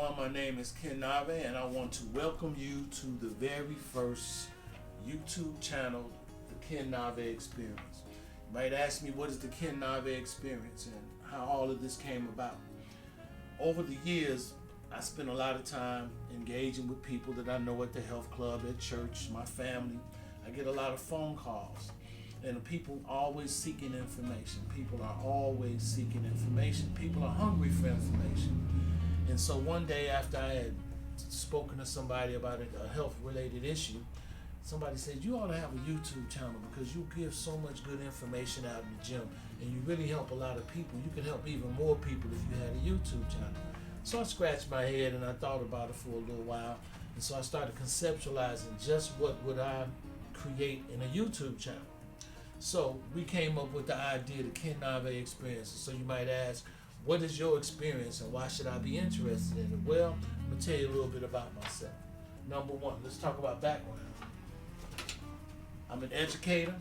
everyone. My name is Ken Nave, and I want to welcome you to the very first YouTube channel, The Ken Nave Experience. You might ask me, what is the Ken Nave Experience and how all of this came about? Over the years, I spent a lot of time engaging with people that I know at the health club, at church, my family. I get a lot of phone calls, and people always seeking information. People are always seeking information. People are hungry for information. And so one day after I had spoken to somebody about a health-related issue, somebody said, you ought to have a YouTube channel because you give so much good information out in the gym and you really help a lot of people. You could help even more people if you had a YouTube channel. So I scratched my head and I thought about it for a little while. And so I started conceptualizing just what would I create in a YouTube channel. So we came up with the idea, the Ken Nave Experience. So you might ask, what is your experience and why should I be interested in it? Well, I'm going to tell you a little bit about myself. Number one, let's talk about background. I'm an educator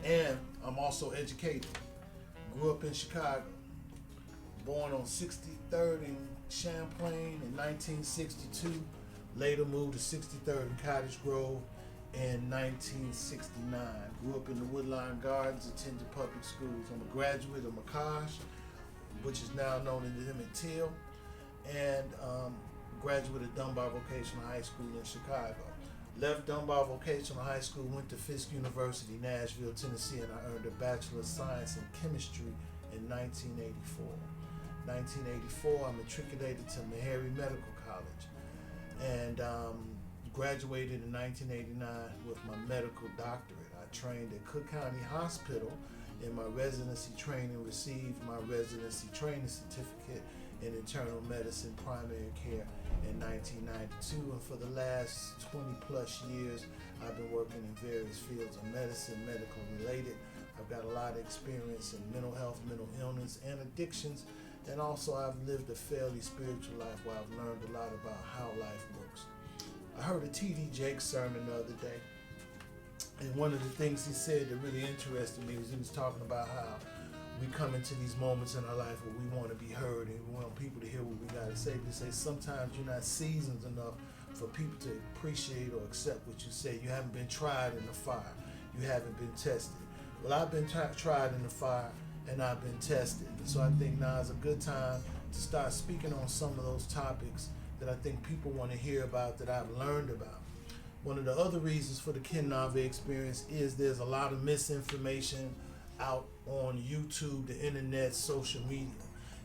and I'm also educated. Grew up in Chicago. Born on 63rd in Champlain in 1962. Later moved to 63rd in Cottage Grove in 1969. Grew up in the Woodline Gardens, attended public schools. I'm a graduate of McCosh, which is now known as Emmett Till, and graduate of Dunbar Vocational High School in Chicago. Left Dunbar Vocational High School, went to Fisk University, Nashville, Tennessee, and I earned a Bachelor of Science in Chemistry in 1984. 1984, I matriculated to Meharry Medical College and graduated in 1989 with my medical doctorate. I trained at Cook County Hospital in my residency training, received my residency training certificate in internal medicine primary care in 1992, and for the last 20 plus years I've been working in various fields of medicine, medical related. I've got a lot of experience in mental health, mental illness, and addictions, and also I've lived a fairly spiritual life where I've learned a lot about how life works. I heard a T.D. Jakes sermon the other day, and one of the things he said that really interested me was he was talking about how we come into these moments in our life where we want to be heard and we want people to hear what we got to say. He says sometimes you're not seasoned enough for people to appreciate or accept what you say. You haven't been tried in the fire. You haven't been tested. Well, I've been tried in the fire and I've been tested. And so I think now is a good time to start speaking on some of those topics that I think people want to hear about, that I've learned about. One of the other reasons for the Ken Nave Experience is there's a lot of misinformation out on YouTube, the internet, social media.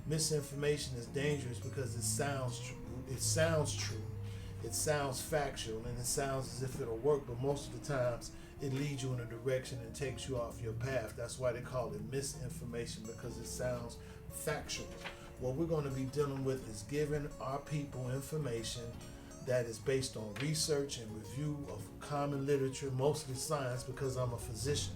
Misinformation is dangerous because it sounds true. It sounds factual, and it sounds as if it'll work, but most of the times it leads you in a direction and takes you off your path. That's why they call it misinformation, because it sounds factual. What we're going to be dealing with is giving our people information that is based on research and review of common literature, mostly science, because I'm a physician.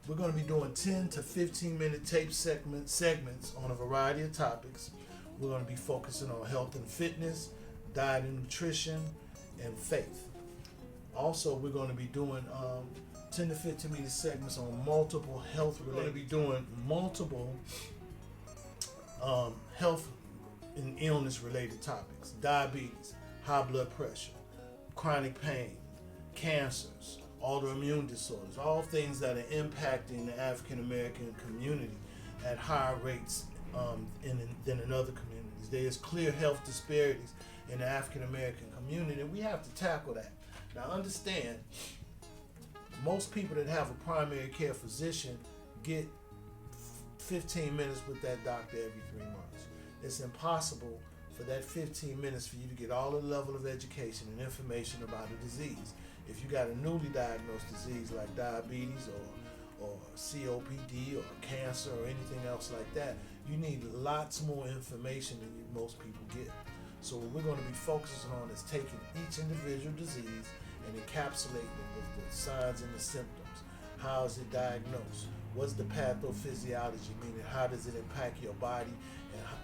We're going to be doing 10 to 15 minute tape segments on a variety of topics. We're going to be focusing on health and fitness, diet and nutrition, and faith. Also, we're going to be doing 10 to 15 minute segments on multiple health related. We're going to be doing multiple health and illness related topics: diabetes, high blood pressure, chronic pain, cancers, autoimmune disorders, all things that are impacting the African American community at higher rates than in other communities. There is clear health disparities in the African American community, and we have to tackle that. Now understand, most people that have a primary care physician get 15 minutes with that doctor every 3 months. It's impossible for that 15 minutes for you to get all the level of education and information about a disease. If you got a newly diagnosed disease like diabetes or COPD or cancer or anything else like that, you need lots more information than most people get. So what we're going to be focusing on is taking each individual disease and encapsulating it with the signs and the symptoms. How is it diagnosed? What's the pathophysiology, meaning how does it impact your body,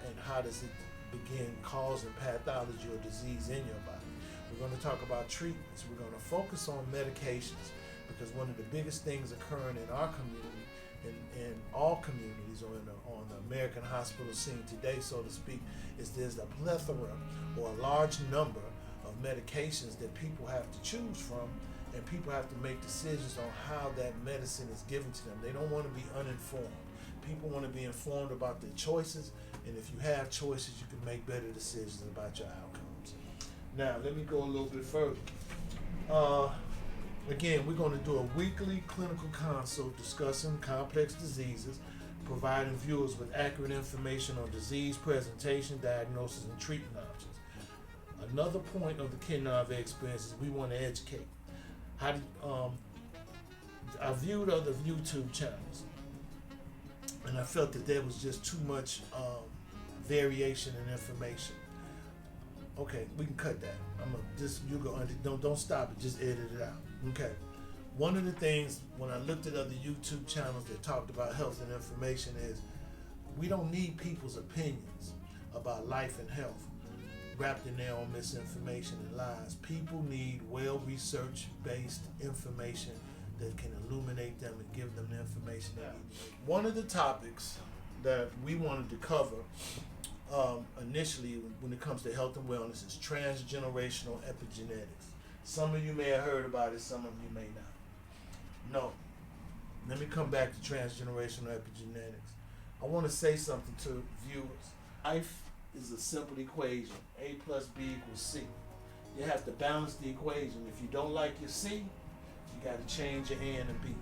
and how does it begin causing pathology or disease in your body? We're going to talk about treatments. We're going to focus on medications, because one of the biggest things occurring in our community in all communities or on the American hospital scene today, so to speak, is there's a plethora or a large number of medications that people have to choose from, and people have to make decisions on how that medicine is given to them. They don't want to be uninformed. People want to be informed about their choices, and if you have choices, you can make better decisions about your outcomes. Now, let me go a little bit further. Again, we're going to do a weekly clinical consult discussing complex diseases, providing viewers with accurate information on disease presentation, diagnosis, and treatment options. Another point of the Ken Nave experience is we want to educate. I viewed other YouTube channels, and I felt that there was just too much variation in information. Okay, we can cut that. Don't stop it. Just edit it out. Okay. One of the things when I looked at other YouTube channels that talked about health and information is we don't need people's opinions about life and health wrapped in their own misinformation and lies. People need well-researched based information that can illuminate them and give them the information they need. One of the topics that we wanted to cover initially when it comes to health and wellness is transgenerational epigenetics. Some of you may have heard about it, some of you may not. No. Let me come back to transgenerational epigenetics. I want to say something to viewers. Life is a simple equation. A plus B equals C. You have to balance the equation. If you don't like your C, you got to change your A and a B.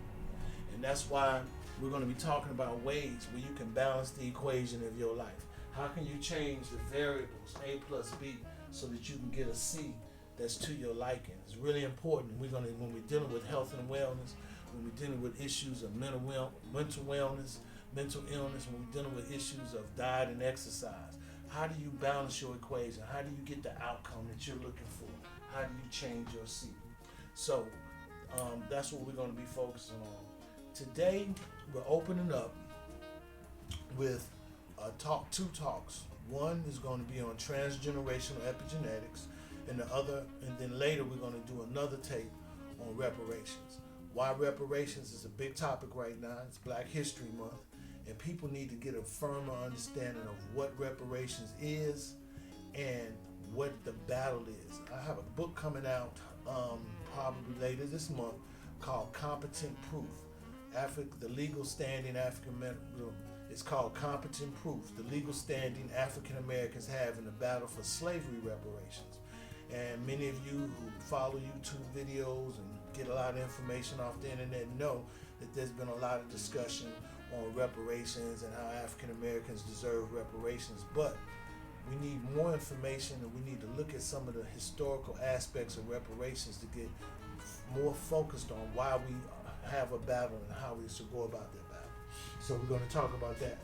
And that's why we're going to be talking about ways where you can balance the equation of your life. How can you change the variables A plus B so that you can get a C that's to your liking? It's really important. When we're dealing with health and wellness, when we're dealing with issues of mental wellness, mental illness, when we're dealing with issues of diet and exercise, how do you balance your equation? How do you get the outcome that you're looking for? How do you change your C? So that's what we're going to be focusing on. Today, we're opening up with two talks. One is going to be on transgenerational epigenetics, and then later we're going to do another tape on reparations. Why reparations is a big topic right now. It's Black History Month, and people need to get a firmer understanding of what reparations is and what the battle is. I have a book coming out probably later this month called Competent Proof. The legal standing it's called Competent Proof, the legal standing African Americans have in the battle for slavery reparations. And many of you who follow YouTube videos and get a lot of information off the internet know that there's been a lot of discussion on reparations and how African Americans deserve reparations. But we need more information, and we need to look at some of the historical aspects of reparations to get more focused on why we have a battle and how we should go about that battle. So we're going to talk about that.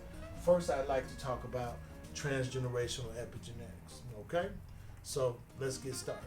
First, I'd like to talk about transgenerational epigenetics. Okay? So let's get started.